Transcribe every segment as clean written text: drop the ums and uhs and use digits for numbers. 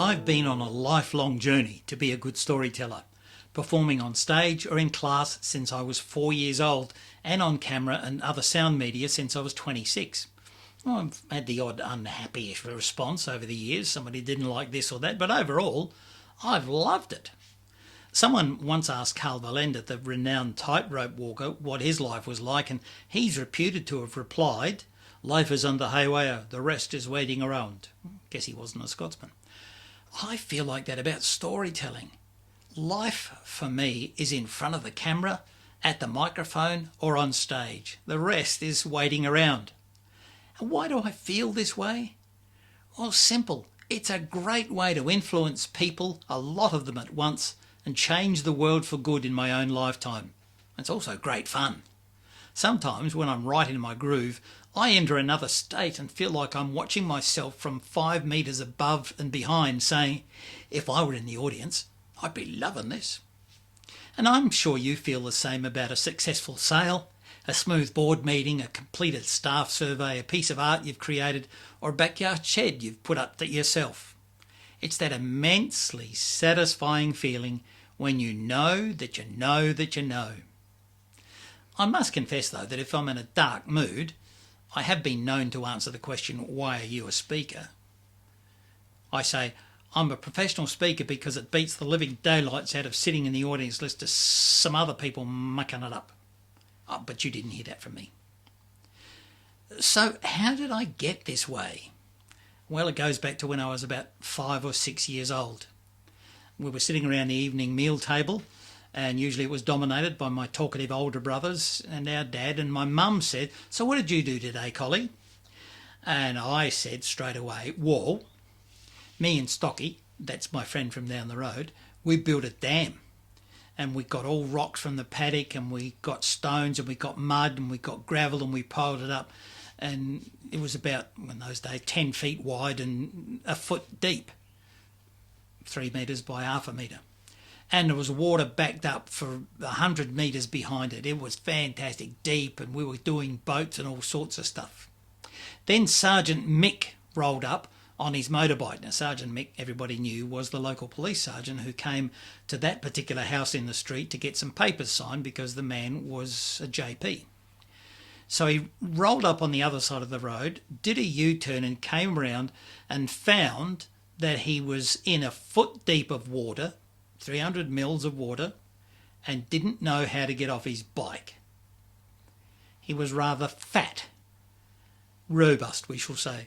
I've been on a lifelong journey to be a good storyteller, performing on stage or in class since I was 4 years old and on camera and other sound media since I was 26. Well, I've had the odd unhappy response over the years, somebody didn't like this or that, but overall, I've loved it. Someone once asked Carl Valenda, the renowned tightrope walker, what his life was like, and he's reputed to have replied, "Life is on the highway, the rest is waiting around." Guess he wasn't a Scotsman. I feel like that about storytelling. Life, for me, is in front of the camera, at the microphone, or on stage. The rest is waiting around. And why do I feel this way? Well, simple. It's a great way to influence people, a lot of them at once, and change the world for good in my own lifetime. It's also great fun. Sometimes when I'm right in my groove, I enter another state and feel like I'm watching myself from 5 metres above and behind, saying, if I were in the audience, I'd be loving this. And I'm sure you feel the same about a successful sale, a smooth board meeting, a completed staff survey, a piece of art you've created, or a backyard shed you've put up yourself. It's that immensely satisfying feeling when you know that you know that you know. I must confess, though, that if I'm in a dark mood, I have been known to answer the question, why are you a speaker? I say, I'm a professional speaker because it beats the living daylights out of sitting in the audience list to some other people mucking it up. Oh, but you didn't hear that from me. So how did I get this way? Well, it goes back to when I was about 5 or 6 years old. We were sitting around the evening meal table, and usually it was dominated by my talkative older brothers and our dad, and my mum said, "So what did you do today, Collie?" And I said straight away, "Well, me and Stocky," that's my friend from down the road, "we built a dam. And we got all rocks from the paddock, and we got stones, and we got mud, and we got gravel, and we piled it up. And it was about, in those days, 10 feet wide and a foot deep, 3 metres by half a metre. And there was water backed up for 100 metres behind it. It was fantastic, deep, and we were doing boats and all sorts of stuff. Then Sergeant Mick rolled up on his motorbike. Now, Sergeant Mick, everybody knew, was the local police sergeant who came to that particular house in the street to get some papers signed because the man was a JP. So he rolled up on the other side of the road, did a U-turn and came round and found that he was in a foot deep of water, 300 mils of water, and didn't know how to get off his bike. He was rather fat, robust, we shall say,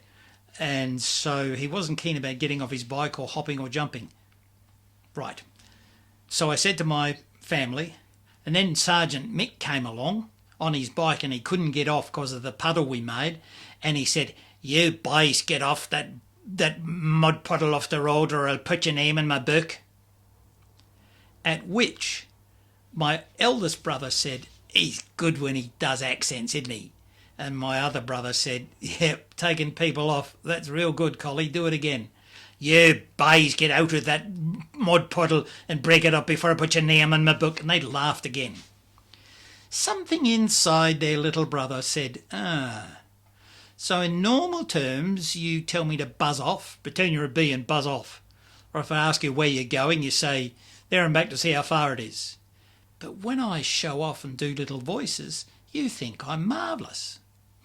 and so he wasn't keen about getting off his bike or hopping or jumping. Right. So I said to my family, and then Sergeant Mick came along on his bike and he couldn't get off because of the puddle we made, and he said, "You boys get off that mud puddle off the road or I'll put your name in my book." At which my eldest brother said, "He's good when he does accents, isn't he?" And my other brother said, "Yep, taking people off, that's real good, Collie, do it again." "You boys get out of that mud puddle and break it up before I put your name in my book." And they laughed again. Something inside their little brother said, so in normal terms you tell me to buzz off, pretend you're a bee and buzz off. Or if I ask you where you're going, you say, "There and back to see how far it is." But when I show off and do little voices, you think I'm marvellous.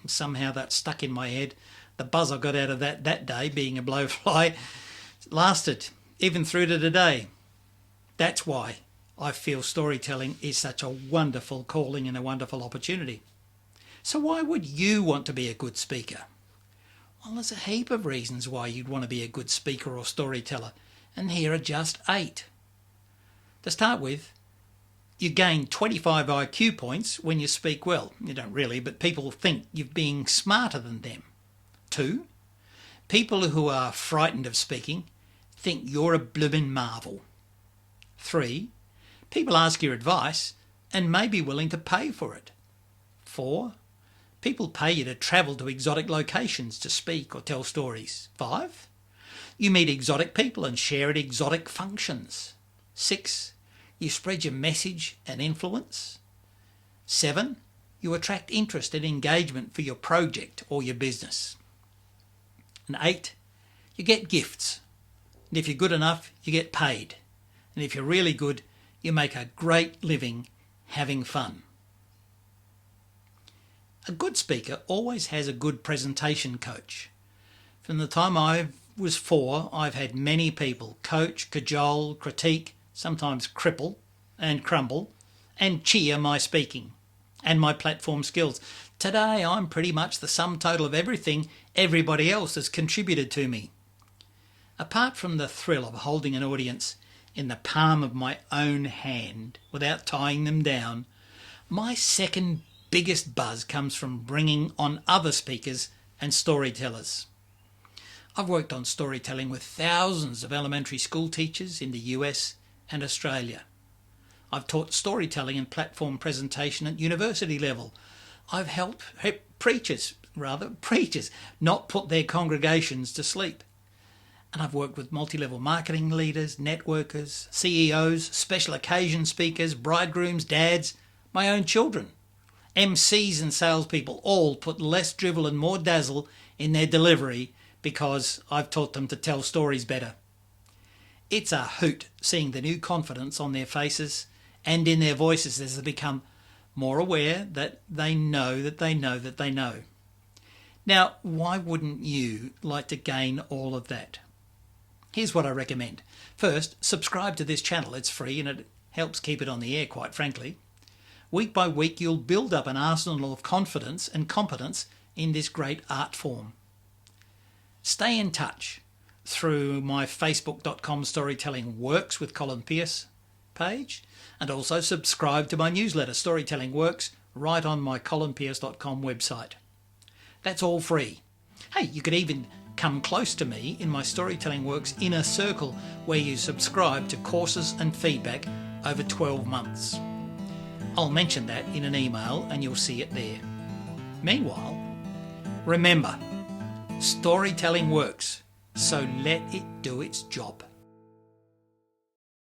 And somehow that stuck in my head. The buzz I got out of that day, being a blowfly, lasted even through to today. That's why I feel storytelling is such a wonderful calling and a wonderful opportunity. So why would you want to be a good speaker? Well, there's a heap of reasons why you'd want to be a good speaker or storyteller, and here are just 8. To start with, you gain 25 IQ points when you speak well. You don't really, but people think you're being smarter than them. 2, people who are frightened of speaking think you're a blooming marvel. 3, people ask your advice and may be willing to pay for it. 4, people pay you to travel to exotic locations to speak or tell stories. 5, you meet exotic people and share at exotic functions. 6, you spread your message and influence. 7, you attract interest and engagement for your project or your business. And 8, you get gifts. And if you're good enough, you get paid. And if you're really good, you make a great living having fun. A good speaker always has a good presentation coach. From the time I was 4, I've had many people coach, cajole, critique, sometimes cripple and crumble, and cheer my speaking and my platform skills. Today, I'm pretty much the sum total of everything everybody else has contributed to me. Apart from the thrill of holding an audience in the palm of my own hand without tying them down, my second biggest buzz comes from bringing on other speakers and storytellers. I've worked on storytelling with thousands of elementary school teachers in the US and Australia. I've taught storytelling and platform presentation at university level. I've helped preachers not put their congregations to sleep. And I've worked with multi-level marketing leaders, networkers, CEOs, special occasion speakers, bridegrooms, dads, my own children. MCs and salespeople all put less drivel and more dazzle in their delivery because I've taught them to tell stories better. It's a hoot seeing the new confidence on their faces and in their voices as they become more aware that they know that they know that they know. Now, why wouldn't you like to gain all of that? Here's what I recommend. First, subscribe to this channel. It's free and it helps keep it on the air, quite frankly. Week by week, you'll build up an arsenal of confidence and competence in this great art form. Stay in touch through my facebook.com Storytelling Works with Colin Pearce page, and also subscribe to my newsletter, Storytelling Works, right on my colinpearce.com website. That's all free. Hey, you could even come close to me in my Storytelling Works inner circle where you subscribe to courses and feedback over 12 months. I'll mention that in an email and you'll see it there. Meanwhile, remember, storytelling works, so let it do its job.